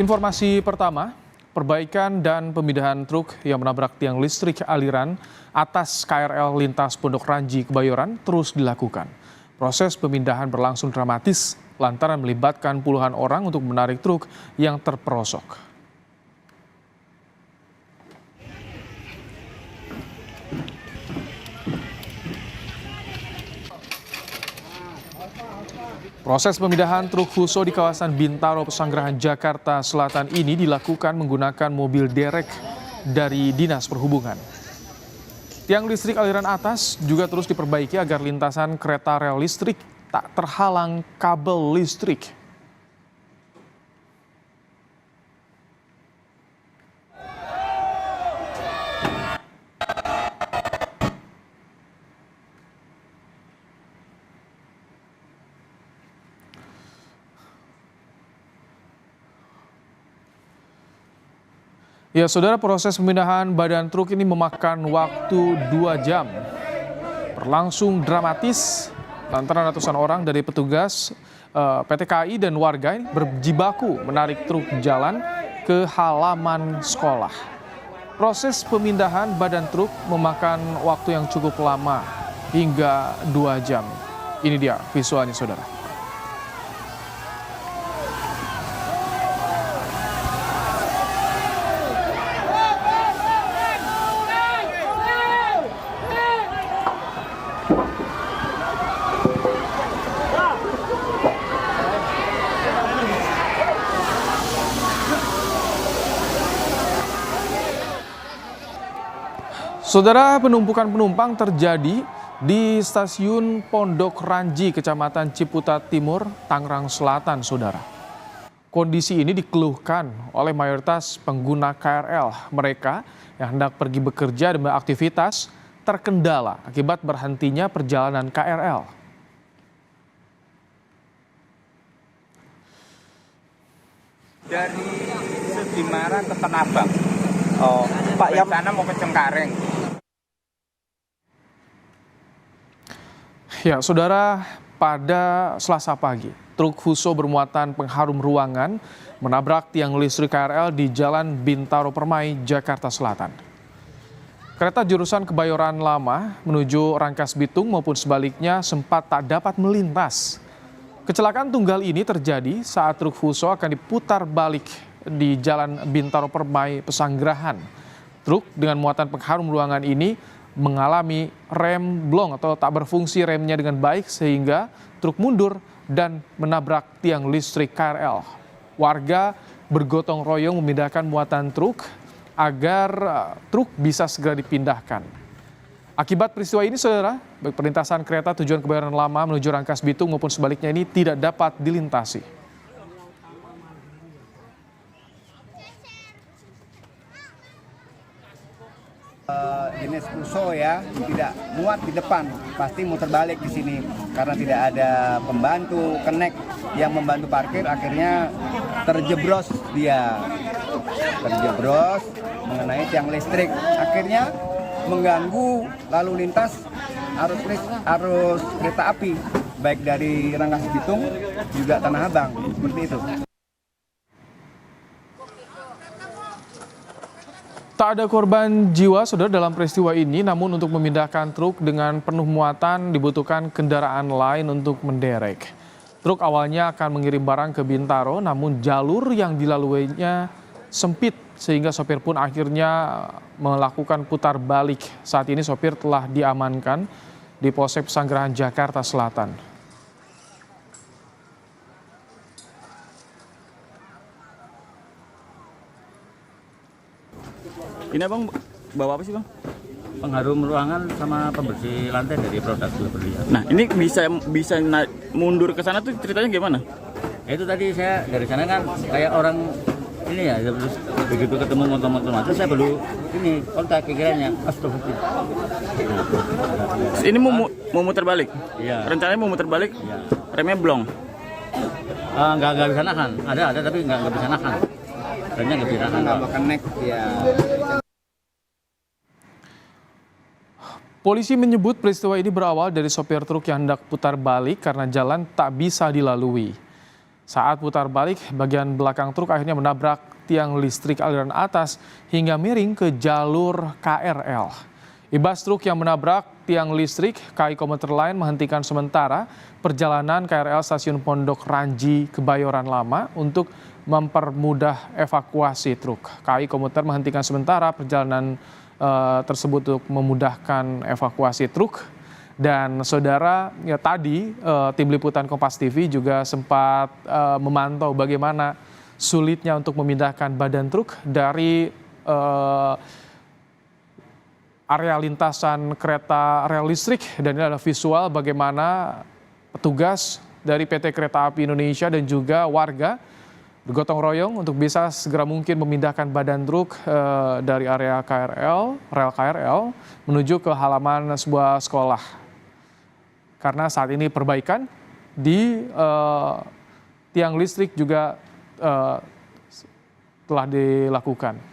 Informasi pertama, perbaikan dan pemindahan truk yang menabrak tiang listrik aliran atas KRL lintas Pondok Ranji Kebayoran terus dilakukan. Proses pemindahan berlangsung dramatis lantaran melibatkan puluhan orang untuk menarik truk yang terperosok. Proses pemindahan truk Fuso di kawasan Bintaro, Pesanggerahan, Jakarta Selatan ini dilakukan menggunakan mobil derek dari Dinas Perhubungan. Tiang listrik aliran atas juga terus diperbaiki agar lintasan kereta rel listrik tak terhalang kabel listrik. Ya, saudara, proses pemindahan badan truk ini memakan waktu 2 jam. Berlangsung dramatis lantaran ratusan orang dari petugas PT KAI dan warga ini berjibaku menarik truk jalan ke halaman sekolah. Proses pemindahan badan truk memakan waktu yang cukup lama, hingga 2 jam. Ini dia visualnya, saudara. Saudara, penumpukan penumpang terjadi di stasiun Pondok Ranji, Kecamatan Ciputat Timur, Tangerang Selatan, saudara. Kondisi ini dikeluhkan oleh mayoritas pengguna KRL. Mereka yang hendak pergi bekerja dan beraktivitas terkendala akibat berhentinya perjalanan KRL. Dari Sudimaran ke Tanah Abang. Oh, Pak, yang sana mau ke Cengkareng. Ya, saudara, pada Selasa pagi, truk Fuso bermuatan pengharum ruangan menabrak tiang listrik KRL di Jalan Bintaro Permai, Jakarta Selatan. Kereta jurusan Kebayoran Lama menuju Rangkas Bitung maupun sebaliknya sempat tak dapat melintas. Kecelakaan tunggal ini terjadi saat truk Fuso akan diputar balik di Jalan Bintaro Permai, Pesanggerahan. Truk dengan muatan pengharum ruangan ini mengalami rem blong atau tak berfungsi remnya dengan baik sehingga truk mundur dan menabrak tiang listrik KRL. Warga bergotong royong memindahkan muatan truk agar truk bisa segera dipindahkan. Akibat peristiwa ini, saudara, baik perlintasan kereta tujuan Kebayoran Lama menuju Rangkas Bitung maupun sebaliknya ini tidak dapat dilintasi. Jenis Fuso ya tidak muat di depan, pasti muter balik di sini karena tidak ada pembantu connect yang membantu parkir, akhirnya terjeblos mengenai tiang listrik, akhirnya mengganggu lalu lintas arus kereta api baik dari Rangkas Bitung juga Tanah Abang, seperti itu. Tak ada korban jiwa, saudara, dalam peristiwa ini, namun untuk memindahkan truk dengan penuh muatan dibutuhkan kendaraan lain untuk menderek. Truk awalnya akan mengirim barang ke Bintaro, namun jalur yang dilaluinya sempit sehingga sopir pun akhirnya melakukan putar balik. Saat ini sopir telah diamankan di Polsek Pesanggerahan, Jakarta Selatan. Ini abang bawa apa sih bang? Pengharum ruangan sama pembersih lantai dari produk Berlian. Nah ini bisa mundur ke sana tuh ceritanya gimana? Itu tadi saya dari sana kan kayak orang ini ya, terus begitu ketemu motor-motor terus saya baru ini kontak pikirannya, astagfirullah. Ini mau muter balik? Iya. Rencananya mau muter balik? Iya. Remnya blong? Nggak bisa nahan, ada tapi nggak bisa nahan. Remnya nggak bisa nahan. Nggak connect ya. Polisi menyebut peristiwa ini berawal dari sopir truk yang hendak putar balik karena jalan tak bisa dilalui. Saat putar balik, bagian belakang truk akhirnya menabrak tiang listrik aliran atas hingga miring ke jalur KRL. Imbas truk yang menabrak tiang listrik, KAI Komuter Line menghentikan sementara perjalanan KRL Stasiun Pondok Ranji Kebayoran Lama untuk mempermudah evakuasi truk. KAI Komuter menghentikan sementara perjalanan tersebut untuk memudahkan evakuasi truk. Dan saudara, ya tadi tim liputan Kompas TV juga sempat memantau bagaimana sulitnya untuk memindahkan badan truk dari area lintasan kereta rel listrik. Dan ini adalah visual bagaimana petugas dari PT Kereta Api Indonesia dan juga warga bergotong royong untuk bisa segera mungkin memindahkan badan truk dari area rel KRL menuju ke halaman sebuah sekolah. Karena saat ini perbaikan di tiang listrik juga telah dilakukan.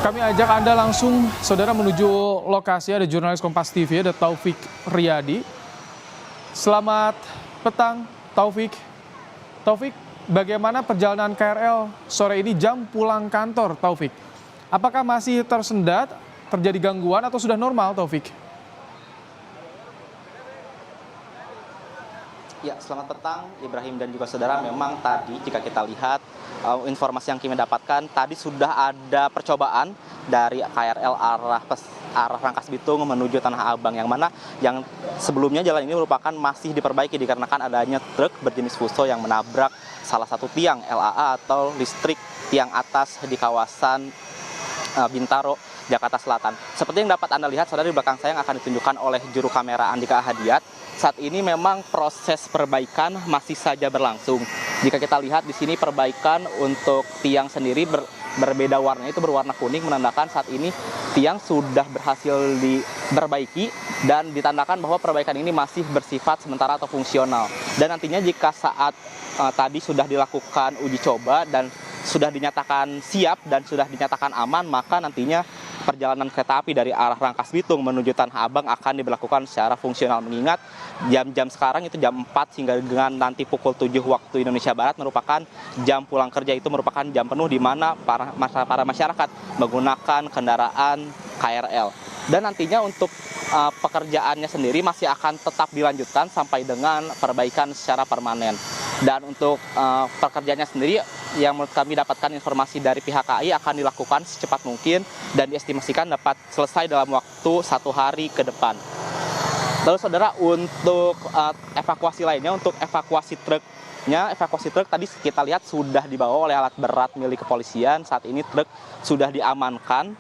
Kami ajak Anda langsung, saudara, menuju lokasi. Ada jurnalis Kompas TV, ada Taufik Riyadi. Selamat petang, Taufik. Taufik, bagaimana perjalanan KRL sore ini jam pulang kantor, Taufik? Apakah masih tersendat, terjadi gangguan atau sudah normal, Taufik? Ya, selamat petang Ibrahim dan juga saudara. Memang tadi jika kita lihat informasi yang kami dapatkan, tadi sudah ada percobaan dari KRL arah Rangkas Bitung menuju Tanah Abang, yang mana yang sebelumnya jalan ini merupakan masih diperbaiki dikarenakan adanya truk berjenis Fuso yang menabrak salah satu tiang LAA atau listrik tiang atas di kawasan Bintaro, Jakarta Selatan. Seperti yang dapat Anda lihat, saudara, di belakang saya yang akan ditunjukkan oleh juru kamera Andika Hadiat. Saat ini memang proses perbaikan masih saja berlangsung. Jika kita lihat di sini perbaikan untuk tiang sendiri berbeda warnanya, itu berwarna kuning, menandakan saat ini tiang sudah berhasil diperbaiki dan ditandakan bahwa perbaikan ini masih bersifat sementara atau fungsional. Dan nantinya jika saat tadi sudah dilakukan uji coba dan sudah dinyatakan siap dan sudah dinyatakan aman, maka nantinya perjalanan kereta api dari arah Rangkas Bitung menuju Tanah Abang akan diberlakukan secara fungsional, mengingat jam-jam sekarang itu jam 4 hingga dengan nanti pukul 7 waktu Indonesia Barat merupakan jam pulang kerja, itu merupakan jam penuh di mana para masyarakat menggunakan kendaraan KRL. Dan nantinya untuk pekerjaannya sendiri masih akan tetap dilanjutkan sampai dengan perbaikan secara permanen. Dan untuk pekerjaannya sendiri, yang kami dapatkan informasi dari pihak KAI akan dilakukan secepat mungkin dan diestimasikan dapat selesai dalam waktu 1 hari ke depan. Lalu saudara, untuk evakuasi lainnya, untuk evakuasi truk tadi kita lihat sudah dibawa oleh alat berat milik kepolisian. Saat ini truk sudah diamankan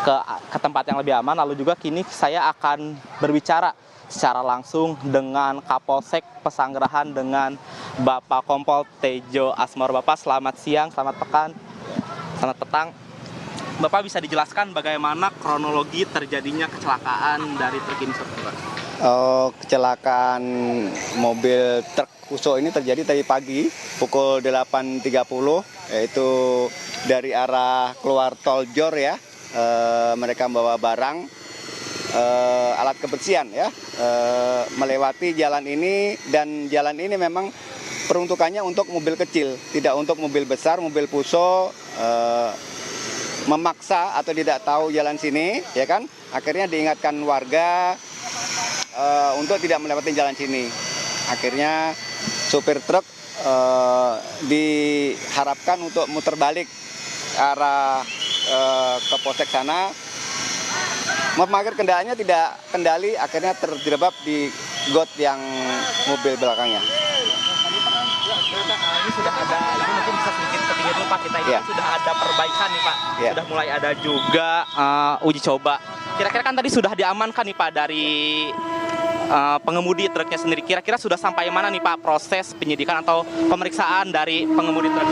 ke tempat yang lebih aman. Lalu juga kini saya akan berbicara secara langsung dengan Kapolsek Pesanggerahan, dengan Bapak Kompol Tejo Asmor. Bapak, selamat siang, selamat petang. Bapak bisa dijelaskan bagaimana kronologi terjadinya kecelakaan dari truk ini, Pak? Kecelakaan mobil truk Fuso ini terjadi tadi pagi pukul 8.30, yaitu dari arah keluar tol Jor ya. Mereka membawa barang, alat kebersihan ya, melewati jalan ini, dan jalan ini memang peruntukannya untuk mobil kecil, tidak untuk mobil besar. Mobil Fuso memaksa atau tidak tahu jalan sini, ya kan? Akhirnya diingatkan warga untuk tidak melewati jalan sini. Akhirnya supir truk diharapkan untuk muter balik arah ke Polsek sana. Memakir kendaraannya tidak kendali, akhirnya terjebak di got yang mobil belakangnya. ini sudah ada, ini mungkin bisa sedikit kepingin dulu Pak, kita ini Iya. sudah ada perbaikan nih Pak, Iya. sudah mulai ada juga uji coba. Kira-kira kan tadi sudah diamankan nih Pak dari pengemudi truknya sendiri. Kira-kira sudah sampai mana nih Pak proses penyidikan atau pemeriksaan dari pengemudi truk?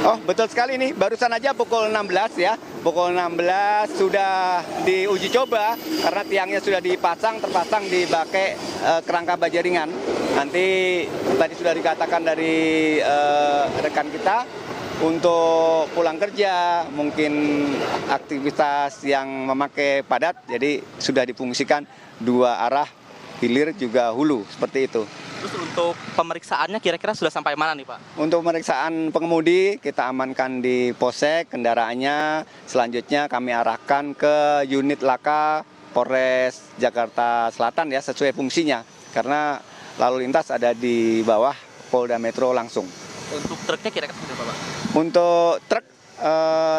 Oh, betul sekali nih. Barusan aja pukul 16 ya. Pukul 16 sudah diuji coba karena tiangnya sudah terpasang di bake kerangka baja ringan. Nanti tadi sudah dikatakan dari rekan kita untuk pulang kerja, mungkin aktivitas yang memakai padat, jadi sudah difungsikan dua arah, hilir juga hulu, seperti itu. Terus untuk pemeriksaannya kira-kira sudah sampai mana nih Pak? Untuk pemeriksaan pengemudi, kita amankan di Polsek kendaraannya. Selanjutnya kami arahkan ke unit Laka Polres Jakarta Selatan ya, sesuai fungsinya. Karena lalu lintas ada di bawah Polda Metro langsung. Untuk truknya kira-kira berapa Pak? Untuk truk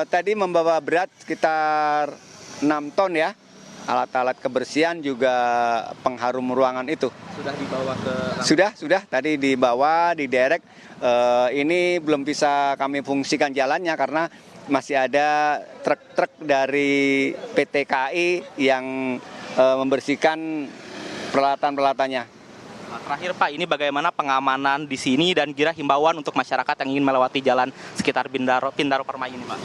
tadi membawa berat sekitar 6 ton ya. Alat-alat kebersihan juga pengharum ruangan itu. Sudah dibawa ke... Sudah tadi dibawa, diderek. Ini belum bisa kami fungsikan jalannya karena masih ada truk-truk dari PT KAI yang membersihkan peralatan-peralatannya. Terakhir Pak, ini bagaimana pengamanan di sini dan kira himbauan untuk masyarakat yang ingin melewati jalan sekitar Pindaro Permai ini Pak?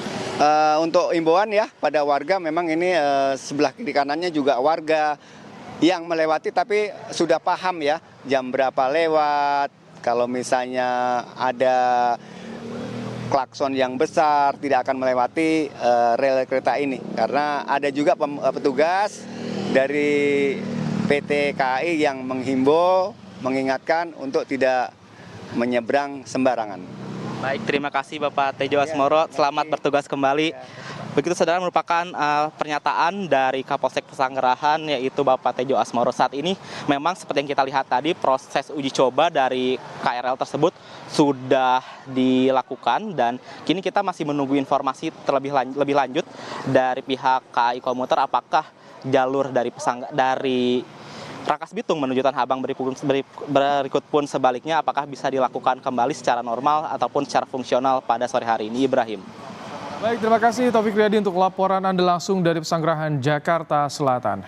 Untuk imbauan ya pada warga, memang ini sebelah kiri kanannya juga warga yang melewati tapi sudah paham ya jam berapa lewat. Kalau misalnya ada klakson yang besar tidak akan melewati rel kereta ini karena ada juga petugas dari PT KAI yang menghimbau, mengingatkan untuk tidak menyeberang sembarangan. Baik, terima kasih Bapak Tejo Asmoro. Selamat bertugas kembali. Begitu saudara, merupakan pernyataan dari Kapolsek Pesanggerahan yaitu Bapak Tejo Asmoro. Saat ini memang seperti yang kita lihat tadi, proses uji coba dari KRL tersebut sudah dilakukan dan kini kita masih menunggu informasi lebih lanjut dari pihak KAI Komuter apakah jalur dari Rangkas Bitung menuju Tanah Abang berikut pun sebaliknya apakah bisa dilakukan kembali secara normal ataupun secara fungsional pada sore hari ini. Ibrahim. Baik, terima kasih Taufik Riyadi untuk laporan Anda langsung dari Pesanggerahan Jakarta Selatan.